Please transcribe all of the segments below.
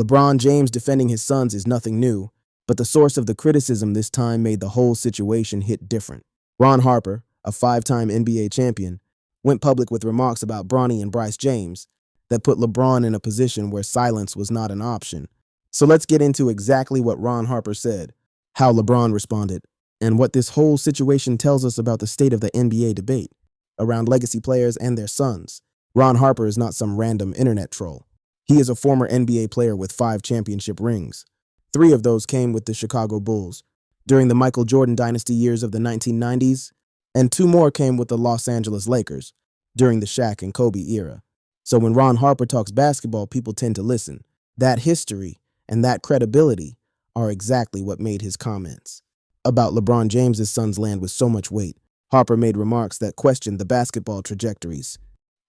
LeBron James defending his sons is nothing new, but the source of the criticism this time made the whole situation hit different. Ron Harper, a five-time NBA champion, went public with remarks about Bronny and Bryce James that put LeBron in a position where silence was not an option. So let's get into exactly what Ron Harper said, how LeBron responded, and what this whole situation tells us about the state of the NBA debate around legacy players and their sons. Ron Harper is not some random internet troll. He is a former NBA player with 5 championship rings. 3 of those came with the Chicago Bulls during the Michael Jordan dynasty years of the 1990s, and 2 more came with the Los Angeles Lakers during the Shaq and Kobe era. So when Ron Harper talks basketball, people tend to listen. That history and that credibility are exactly what made his comments about LeBron James's sons land with so much weight. Harper made remarks that questioned the basketball trajectories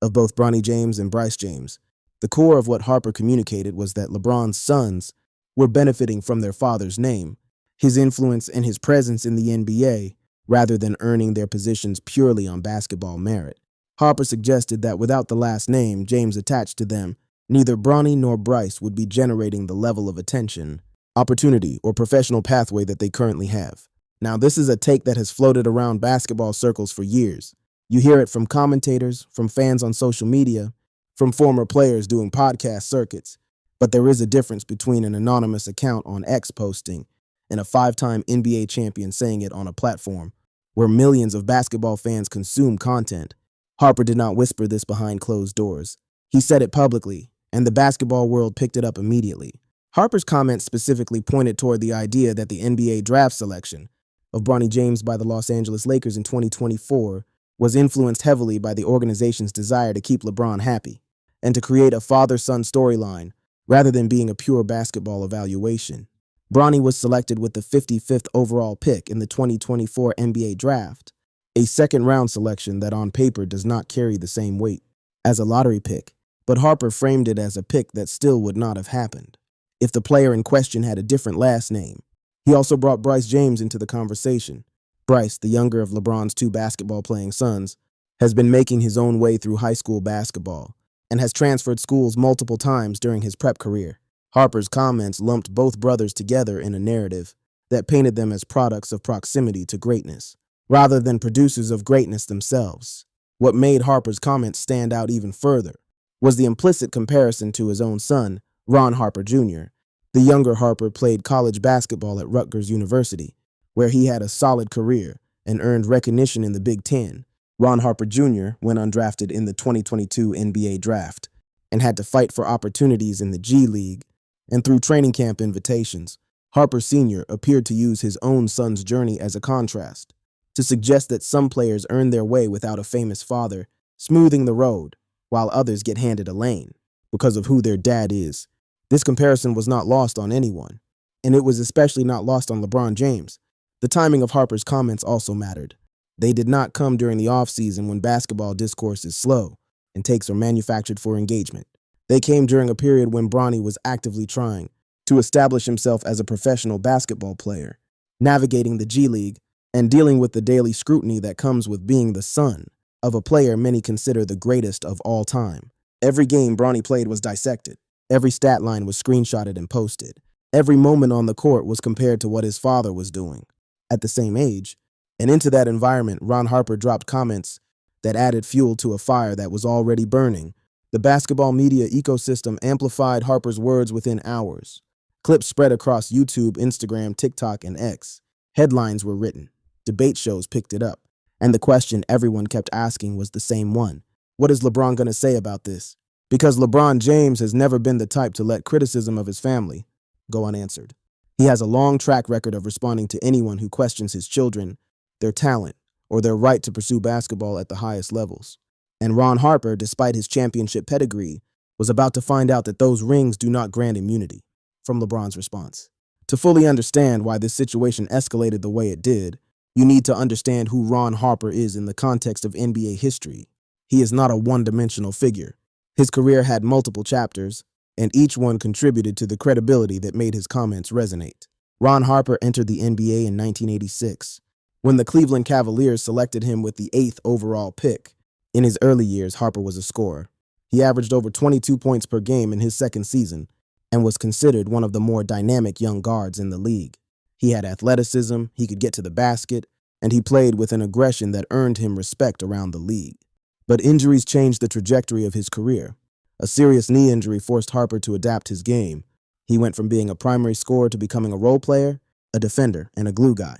of both Bronny James and Bryce James. The core of what Harper communicated was that LeBron's sons were benefiting from their father's name, his influence and his presence in the NBA, rather than earning their positions purely on basketball merit. Harper suggested that without the last name James attached to them, neither Bronny nor Bryce would be generating the level of attention, opportunity, or professional pathway that they currently have. Now, this is a take that has floated around basketball circles for years. You hear it from commentators, from fans on social media, from former players doing podcast circuits. But there is a difference between an anonymous account on X posting and a 5-time NBA champion saying it on a platform where millions of basketball fans consume content. Harper did not whisper this behind closed doors. He said it publicly, and the basketball world picked it up immediately. Harper's comments specifically pointed toward the idea that the NBA draft selection of Bronny James by the Los Angeles Lakers in 2024 was influenced heavily by the organization's desire to keep LeBron happy and to create a father-son storyline rather than being a pure basketball evaluation. Bronny was selected with the 55th overall pick in the 2024 NBA draft, a second-round selection that on paper does not carry the same weight as a lottery pick, but Harper framed it as a pick that still would not have happened if the player in question had a different last name. He also brought Bryce James into the conversation. Bryce, the younger of LeBron's 2 basketball-playing sons, has been making his own way through high school basketball and has transferred schools multiple times during his prep career. Harper's comments lumped both brothers together in a narrative that painted them as products of proximity to greatness, rather than producers of greatness themselves. What made Harper's comments stand out even further was the implicit comparison to his own son, Ron Harper Jr. The younger Harper played college basketball at Rutgers University, where he had a solid career and earned recognition in the Big Ten. Ron Harper Jr. went undrafted in the 2022 NBA draft and had to fight for opportunities in the G League and through training camp invitations. Harper Sr. appeared to use his own son's journey as a contrast, to suggest that some players earn their way without a famous father smoothing the road, while others get handed a lane because of who their dad is. This comparison was not lost on anyone, and it was especially not lost on LeBron James. The timing of Harper's comments also mattered. They did not come during the offseason when basketball discourse is slow and takes are manufactured for engagement. They came during a period when Bronny was actively trying to establish himself as a professional basketball player, navigating the G League and dealing with the daily scrutiny that comes with being the son of a player many consider the greatest of all time. Every game Bronny played was dissected. Every stat line was screenshotted and posted. Every moment on the court was compared to what his father was doing at the same age. And into that environment, Ron Harper dropped comments that added fuel to a fire that was already burning. The basketball media ecosystem amplified Harper's words within hours. Clips spread across YouTube, Instagram, TikTok, and X. Headlines were written. Debate shows picked it up. And the question everyone kept asking was the same one. What is LeBron going to say about this? Because LeBron James has never been the type to let criticism of his family go unanswered. He has a long track record of responding to anyone who questions his children, their talent, or their right to pursue basketball at the highest levels. And Ron Harper, despite his championship pedigree, was about to find out that those rings do not grant immunity from LeBron's response. To fully understand why this situation escalated the way it did, you need to understand who Ron Harper is in the context of NBA history. He is not a one-dimensional figure. His career had multiple chapters, and each one contributed to the credibility that made his comments resonate. Ron Harper entered the NBA in 1986, when the Cleveland Cavaliers selected him with the 8th overall pick. In his early years, Harper was a scorer. He averaged over 22 points per game in his second season and was considered one of the more dynamic young guards in the league. He had athleticism, he could get to the basket, and he played with an aggression that earned him respect around the league. But injuries changed the trajectory of his career. A serious knee injury forced Harper to adapt his game. He went from being a primary scorer to becoming a role player, a defender, and a glue guy.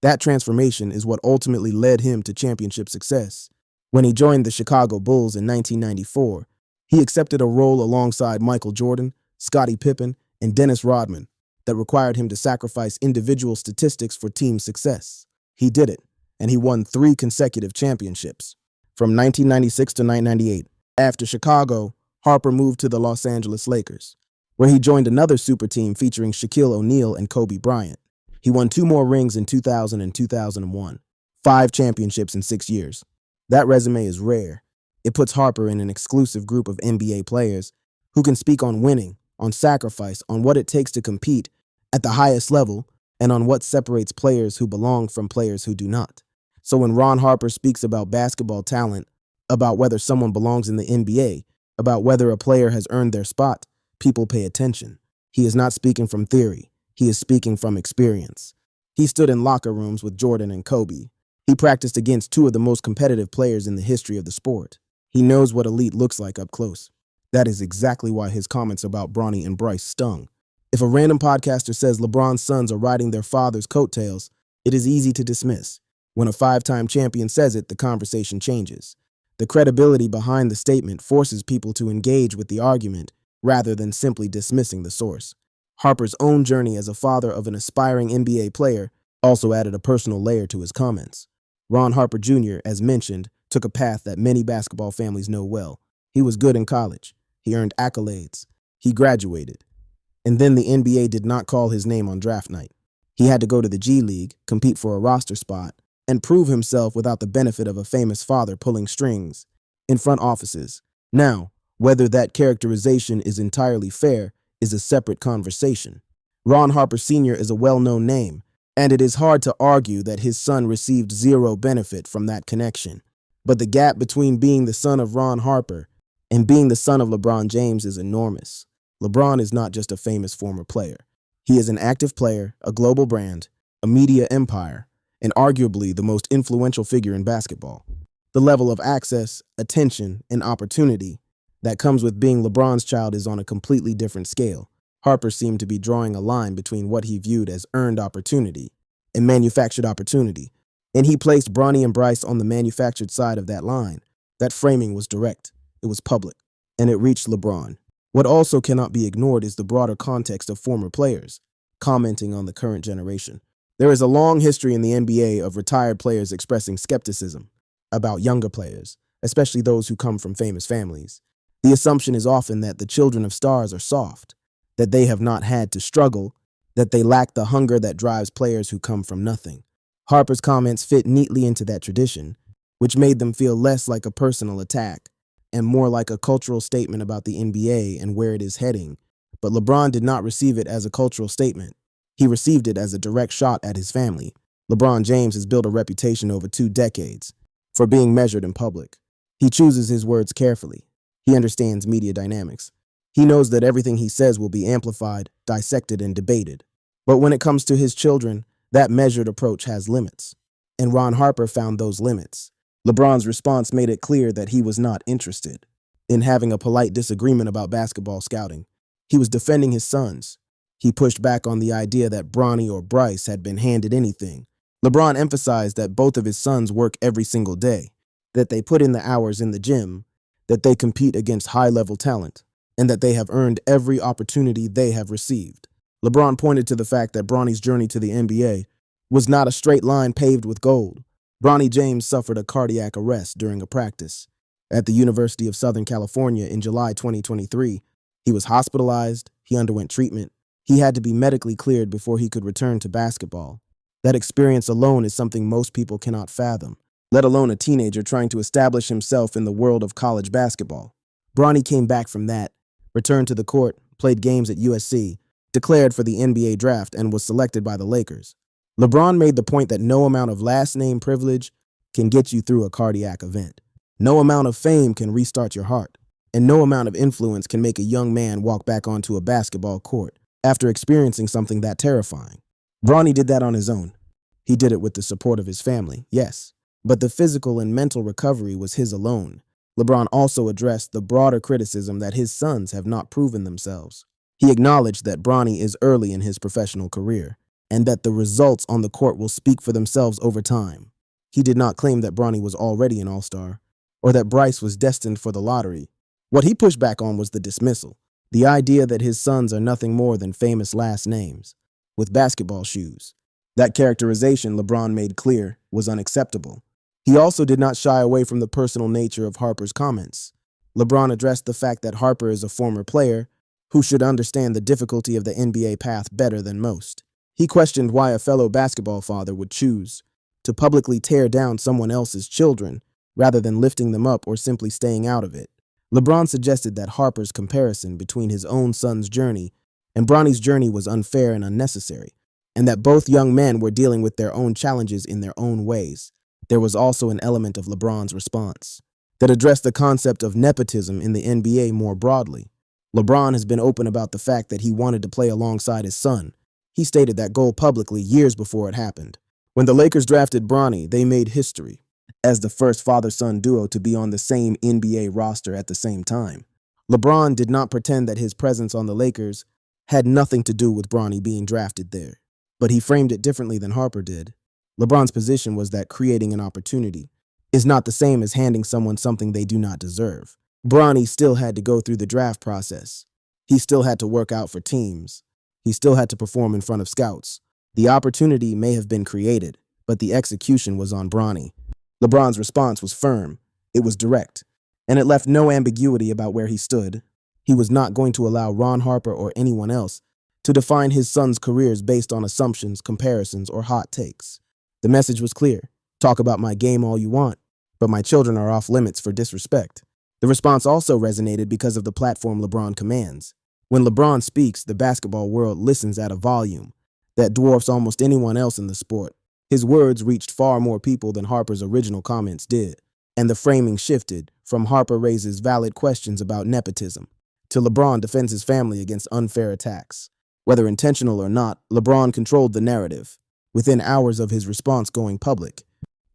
That transformation is what ultimately led him to championship success. When he joined the Chicago Bulls in 1994, he accepted a role alongside Michael Jordan, Scottie Pippen, and Dennis Rodman that required him to sacrifice individual statistics for team success. He did it, and he won 3 consecutive championships. From 1996 to 1998, after Chicago, Harper moved to the Los Angeles Lakers, where he joined another super team featuring Shaquille O'Neal and Kobe Bryant. He won 2 more rings in 2000 and 2001, 5 championships in 6 years. That resume is rare. It puts Harper in an exclusive group of NBA players who can speak on winning, on sacrifice, on what it takes to compete at the highest level, and on what separates players who belong from players who do not. So when Ron Harper speaks about basketball talent, about whether someone belongs in the NBA, about whether a player has earned their spot, people pay attention. He is not speaking from theory. He is speaking from experience. He stood in locker rooms with Jordan and Kobe. He practiced against 2 of the most competitive players in the history of the sport. He knows what elite looks like up close. That is exactly why his comments about Bronny and Bryce stung. If a random podcaster says LeBron's sons are riding their father's coattails, it is easy to dismiss. When a 5-time champion says it, the conversation changes. The credibility behind the statement forces people to engage with the argument rather than simply dismissing the source. Harper's own journey as a father of an aspiring NBA player also added a personal layer to his comments. Ron Harper Jr., as mentioned, took a path that many basketball families know well. He was good in college. He earned accolades. He graduated. And then the NBA did not call his name on draft night. He had to go to the G League, compete for a roster spot, and prove himself without the benefit of a famous father pulling strings in front offices. Now, whether that characterization is entirely fair is a separate conversation. Ron Harper Sr. is a well-known name, and it is hard to argue that his son received 0 benefit from that connection. But the gap between being the son of Ron Harper and being the son of LeBron James is enormous. LeBron is not just a famous former player. He is an active player, a global brand, a media empire, and arguably the most influential figure in basketball. The level of access, attention, and opportunity that comes with being LeBron's child is on a completely different scale. Harper seemed to be drawing a line between what he viewed as earned opportunity and manufactured opportunity, and he placed Bronny and Bryce on the manufactured side of that line. That framing was direct, it was public, and it reached LeBron. What also cannot be ignored is the broader context of former players commenting on the current generation. There is a long history in the NBA of retired players expressing skepticism about younger players, especially those who come from famous families. The assumption is often that the children of stars are soft, that they have not had to struggle, that they lack the hunger that drives players who come from nothing. Harper's comments fit neatly into that tradition, which made them feel less like a personal attack and more like a cultural statement about the NBA and where it is heading. But LeBron did not receive it as a cultural statement. He received it as a direct shot at his family. LeBron James has built a reputation over 2 decades for being measured in public. He chooses his words carefully. He understands media dynamics. He knows that everything he says will be amplified, dissected, and debated. But when it comes to his children, that measured approach has limits. And Ron Harper found those limits. LeBron's response made it clear that he was not interested in having a polite disagreement about basketball scouting. He was defending his sons. He pushed back on the idea that Bronny or Bryce had been handed anything. LeBron emphasized that both of his sons work every single day, that they put in the hours in the gym, that they compete against high-level talent, and that they have earned every opportunity they have received. LeBron pointed to the fact that Bronny's journey to the NBA was not a straight line paved with gold. Bronny James suffered a cardiac arrest during a practice at the University of Southern California in July 2023. He was hospitalized, he underwent treatment, he had to be medically cleared before he could return to basketball. That experience alone is something most people cannot fathom, let alone a teenager trying to establish himself in the world of college basketball. Bronny came back from that, returned to the court, played games at USC, declared for the NBA draft, and was selected by the Lakers. LeBron made the point that no amount of last name privilege can get you through a cardiac event. No amount of fame can restart your heart. and no amount of influence can make a young man walk back onto a basketball court after experiencing something that terrifying. Bronny did that on his own. He did it with the support of his family, yes, but the physical and mental recovery was his alone. LeBron also addressed the broader criticism that his sons have not proven themselves. He acknowledged that Bronny is early in his professional career, and that the results on the court will speak for themselves over time. He did not claim that Bronny was already an all-star, or that Bryce was destined for the lottery. What he pushed back on was the dismissal, the idea that his sons are nothing more than famous last names, with basketball shoes. That characterization, LeBron made clear, was unacceptable. He also did not shy away from the personal nature of Harper's comments. LeBron addressed the fact that Harper is a former player who should understand the difficulty of the NBA path better than most. He questioned why a fellow basketball father would choose to publicly tear down someone else's children rather than lifting them up or simply staying out of it. LeBron suggested that Harper's comparison between his own son's journey and Bronny's journey was unfair and unnecessary, and that both young men were dealing with their own challenges in their own ways. There was also an element of LeBron's response that addressed the concept of nepotism in the NBA more broadly. LeBron has been open about the fact that he wanted to play alongside his son. He stated that goal publicly years before it happened. When the Lakers drafted Bronny, they made history as the first father-son duo to be on the same NBA roster at the same time. LeBron did not pretend that his presence on the Lakers had nothing to do with Bronny being drafted there, but he framed it differently than Harper did. LeBron's position was that creating an opportunity is not the same as handing someone something they do not deserve. Bronny still had to go through the draft process. He still had to work out for teams. He still had to perform in front of scouts. The opportunity may have been created, but the execution was on Bronny. LeBron's response was firm, it was direct, and it left no ambiguity about where he stood. He was not going to allow Ron Harper or anyone else to define his son's careers based on assumptions, comparisons, or hot takes. The message was clear. Talk about my game all you want, but my children are off limits for disrespect. The response also resonated because of the platform LeBron commands. When LeBron speaks, the basketball world listens at a volume that dwarfs almost anyone else in the sport. His words reached far more people than Harper's original comments did, and the framing shifted from Harper raises valid questions about nepotism to LeBron defends his family against unfair attacks. Whether intentional or not, LeBron controlled the narrative within hours of his response going public.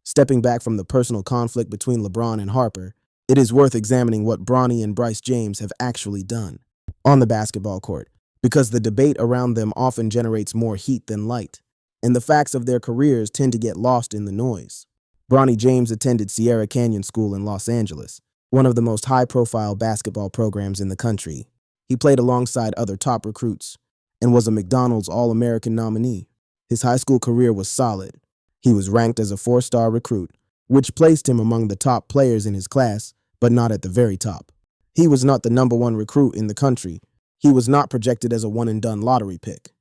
Stepping back from the personal conflict between LeBron and Harper, it is worth examining what Bronny and Bryce James have actually done on the basketball court, because the debate around them often generates more heat than light, and the facts of their careers tend to get lost in the noise. Bronny James attended Sierra Canyon School in Los Angeles, one of the most high-profile basketball programs in the country. He played alongside other top recruits and was a McDonald's All-American nominee. His high school career was solid. He was ranked as a 4-star recruit, which placed him among the top players in his class, but not at the very top. He was not the #1 recruit in the country. He was not projected as a one-and-done lottery pick.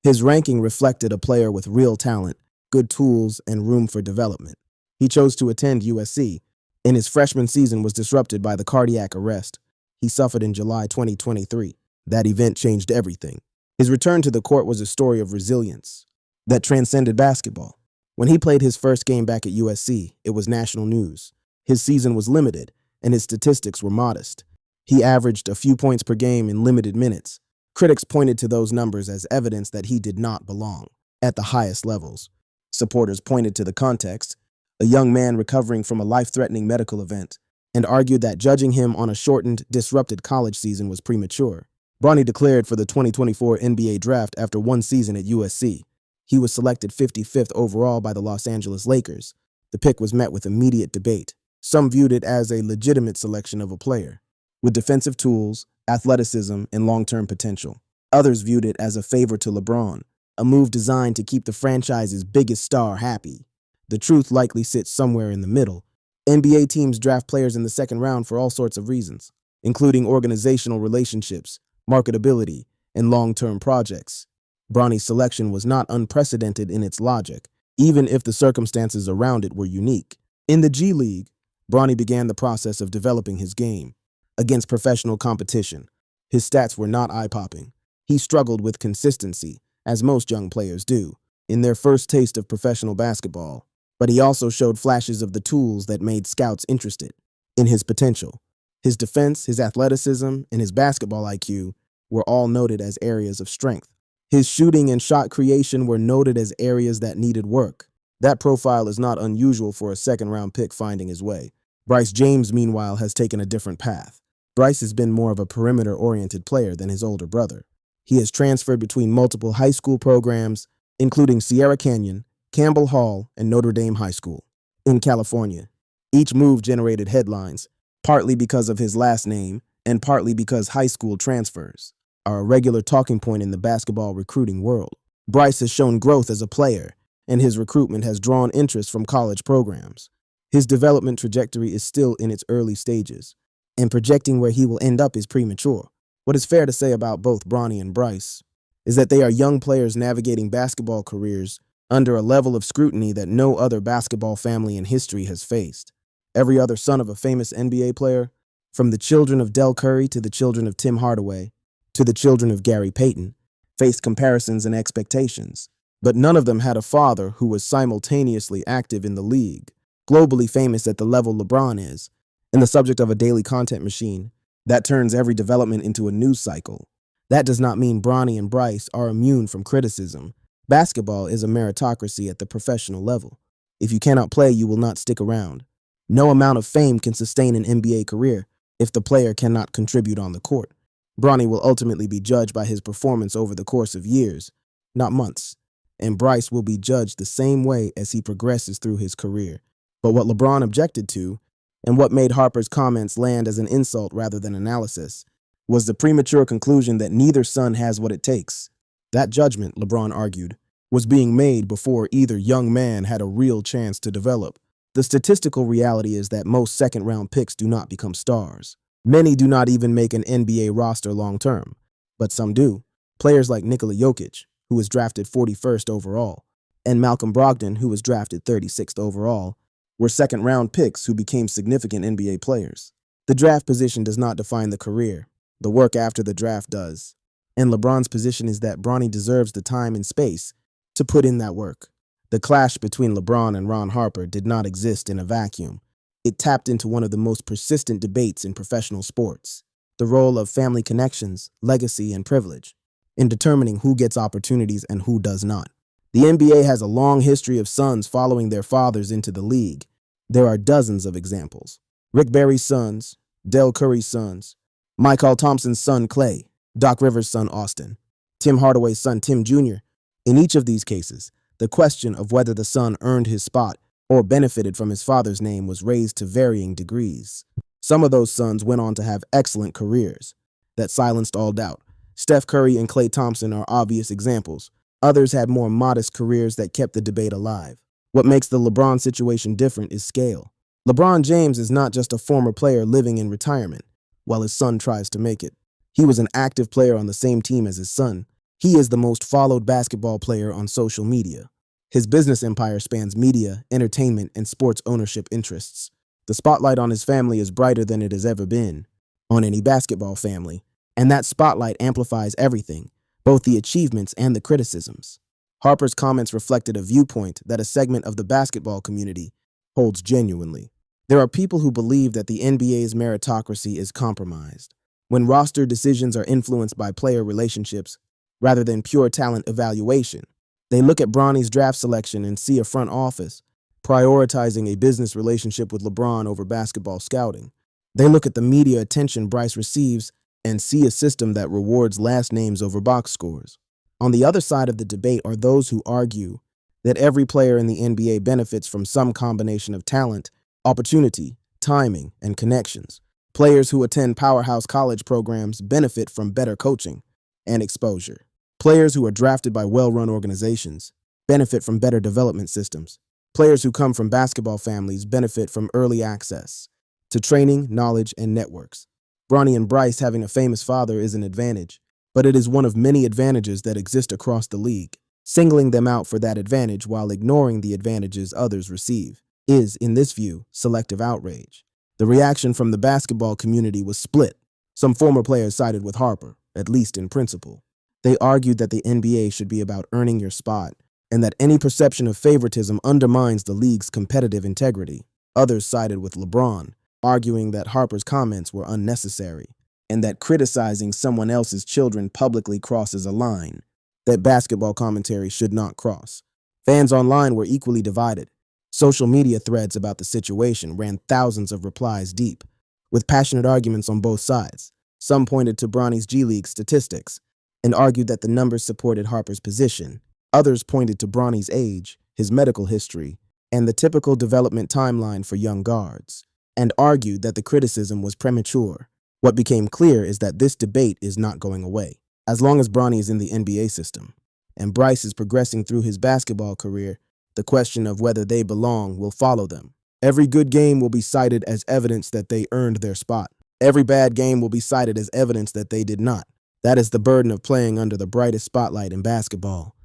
His ranking reflected a player with real talent, good tools, and room for development. He chose to attend USC, and his freshman season was disrupted by the cardiac arrest he suffered in July 2023. That event changed everything. His return to the court was a story of resilience that transcended basketball. When he played his first game back at USC, it was national news. His season was limited, and his statistics were modest. He averaged a few points per game in limited minutes. Critics pointed to those numbers as evidence that he did not belong at the highest levels. Supporters pointed to the context, a young man recovering from a life-threatening medical event, and argued that judging him on a shortened, disrupted college season was premature. Bronny declared for the 2024 NBA draft after one season at USC. He was selected 55th overall by the Los Angeles Lakers. The pick was met with immediate debate. Some viewed it as a legitimate selection of a player with defensive tools, athleticism, and long-term potential. Others viewed it as a favor to LeBron, a move designed to keep the franchise's biggest star happy. The truth likely sits somewhere in the middle. NBA teams draft players in the second round for all sorts of reasons, including organizational relationships, marketability, and long-term projects. Bronny's selection was not unprecedented in its logic, even if the circumstances around it were unique. In the G League, Bronny began the process of developing his game. Against professional competition, his stats were not eye-popping. He struggled with consistency, as most young players do, in their first taste of professional basketball. But he also showed flashes of the tools that made scouts interested in his potential. His defense, his athleticism, and his basketball IQ were all noted as areas of strength. His shooting and shot creation were noted as areas that needed work. That profile is not unusual for a second-round pick finding his way. Bryce James, meanwhile, has taken a different path. Bryce has been more of a perimeter-oriented player than his older brother. He has transferred between multiple high school programs, including Sierra Canyon, Campbell Hall, and Notre Dame High School in California. Each move generated headlines, partly because of his last name and partly because high school transfers are a regular talking point in the basketball recruiting world. Bryce has shown growth as a player, and his recruitment has drawn interest from college programs. His development trajectory is still in its early stages, and projecting where he will end up is premature. What is fair to say about both Bronny and Bryce is that they are young players navigating basketball careers under a level of scrutiny that no other basketball family in history has faced. Every other son of a famous NBA player, from the children of Del Curry to the children of Tim Hardaway to the children of Gary Payton, faced comparisons and expectations. But none of them had a father who was simultaneously active in the league, globally famous at the level LeBron is, and the subject of a daily content machine that turns every development into a news cycle. That does not mean Bronny and Bryce are immune from criticism. Basketball is a meritocracy at the professional level. If you cannot play, you will not stick around. No amount of fame can sustain an NBA career if the player cannot contribute on the court. Bronny will ultimately be judged by his performance over the course of years, not months, and Bryce will be judged the same way as he progresses through his career. But what LeBron objected to, and what made Harper's comments land as an insult rather than analysis, was the premature conclusion that neither son has what it takes. That judgment, LeBron argued, was being made before either young man had a real chance to develop. The statistical reality is that most second-round picks do not become stars. Many do not even make an NBA roster long-term, but some do. Players like Nikola Jokic, who was drafted 41st overall, and Malcolm Brogdon, who was drafted 36th overall, were second-round picks who became significant NBA players. The draft position does not define the career. The work after the draft does. And LeBron's position is that Bronny deserves the time and space to put in that work. The clash between LeBron and Ron Harper did not exist in a vacuum. It tapped into one of the most persistent debates in professional sports, the role of family connections, legacy, and privilege in determining who gets opportunities and who does not. The NBA has a long history of sons following their fathers into the league. There are dozens of examples. Rick Barry's sons, Del Curry's sons, Mychal Thompson's son Clay, Doc Rivers' son Austin, Tim Hardaway's son Tim Jr. In each of these cases, the question of whether the son earned his spot or benefited from his father's name was raised to varying degrees. Some of those sons went on to have excellent careers that silenced all doubt. Steph Curry and Klay Thompson are obvious examples. Others had more modest careers that kept the debate alive. What makes the LeBron situation different is scale. LeBron James is not just a former player living in retirement while his son tries to make it. He was an active player on the same team as his son. He is the most followed basketball player on social media. His business empire spans media, entertainment, and sports ownership interests. The spotlight on his family is brighter than it has ever been on any basketball family, and that spotlight amplifies everything, both the achievements and the criticisms. Harper's comments reflected a viewpoint that a segment of the basketball community holds genuinely. There are people who believe that the NBA's meritocracy is compromised when roster decisions are influenced by player relationships rather than pure talent evaluation. They look at Bronny's draft selection and see a front office prioritizing a business relationship with LeBron over basketball scouting. They look at the media attention Bryce receives and see a system that rewards last names over box scores. On the other side of the debate are those who argue that every player in the NBA benefits from some combination of talent, opportunity, timing, and connections. Players who attend powerhouse college programs benefit from better coaching and exposure. Players who are drafted by well-run organizations benefit from better development systems. Players who come from basketball families benefit from early access to training, knowledge, and networks. Bronny and Bryce having a famous father is an advantage, but it is one of many advantages that exist across the league. Singling them out for that advantage while ignoring the advantages others receive is, in this view, selective outrage. The reaction from the basketball community was split. Some former players sided with Harper, at least in principle. They argued that the NBA should be about earning your spot, and that any perception of favoritism undermines the league's competitive integrity. Others sided with LeBron, arguing that Harper's comments were unnecessary and that criticizing someone else's children publicly crosses a line that basketball commentary should not cross. Fans online were equally divided. Social media threads about the situation ran thousands of replies deep, with passionate arguments on both sides. Some pointed to Bronny's G League statistics and argued that the numbers supported Harper's position. Others pointed to Bronny's age, his medical history, and the typical development timeline for young guards, and argued that the criticism was premature. What became clear is that this debate is not going away. As long as Bronny is in the NBA system, and Bryce is progressing through his basketball career, the question of whether they belong will follow them. Every good game will be cited as evidence that they earned their spot. Every bad game will be cited as evidence that they did not. That is the burden of playing under the brightest spotlight in basketball.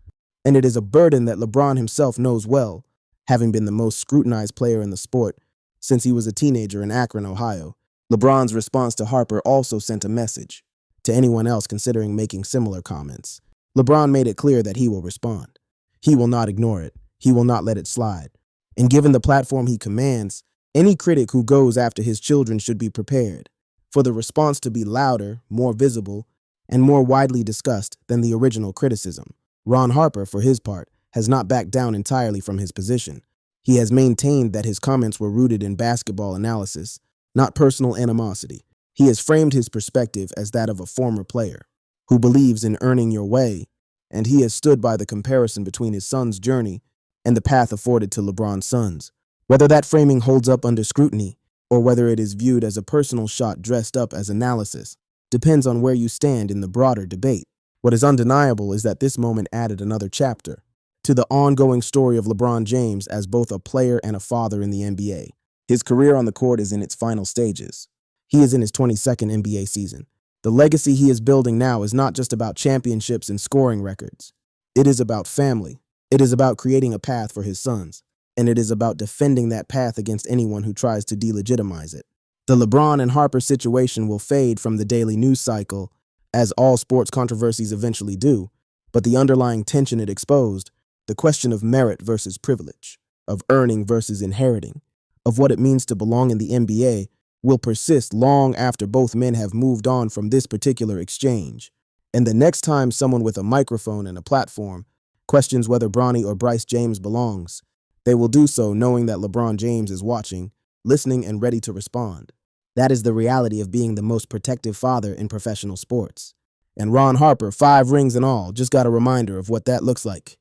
And it is a burden that LeBron himself knows well, having been the most scrutinized player in the sport since he was a teenager in Akron, Ohio. LeBron's response to Harper also sent a message to anyone else considering making similar comments. LeBron made it clear that he will respond. He will not ignore it. He will not let it slide. And given the platform he commands, any critic who goes after his children should be prepared for the response to be louder, more visible, and more widely discussed than the original criticism. Ron Harper, for his part, has not backed down entirely from his position. He has maintained that his comments were rooted in basketball analysis, not personal animosity. He has framed his perspective as that of a former player who believes in earning your way, and he has stood by the comparison between his son's journey and the path afforded to LeBron's sons. Whether that framing holds up under scrutiny or whether it is viewed as a personal shot dressed up as analysis depends on where you stand in the broader debate. What is undeniable is that this moment added another chapter to the ongoing story of LeBron James as both a player and a father in the NBA. His career on the court is in its final stages. He is in his 22nd NBA season. The legacy he is building now is not just about championships and scoring records. It is about family. It is about creating a path for his sons. And it is about defending that path against anyone who tries to delegitimize it. The LeBron and Harper situation will fade from the daily news cycle, as all sports controversies eventually do, but the underlying tension it exposed, the question of merit versus privilege, of earning versus inheriting, of what it means to belong in the NBA, will persist long after both men have moved on from this particular exchange. And the next time someone with a microphone and a platform questions whether Bronny or Bryce James belongs, they will do so knowing that LeBron James is watching, listening, and ready to respond. That is the reality of being the most protective father in professional sports. And Ron Harper, 5 rings and all, just got a reminder of what that looks like.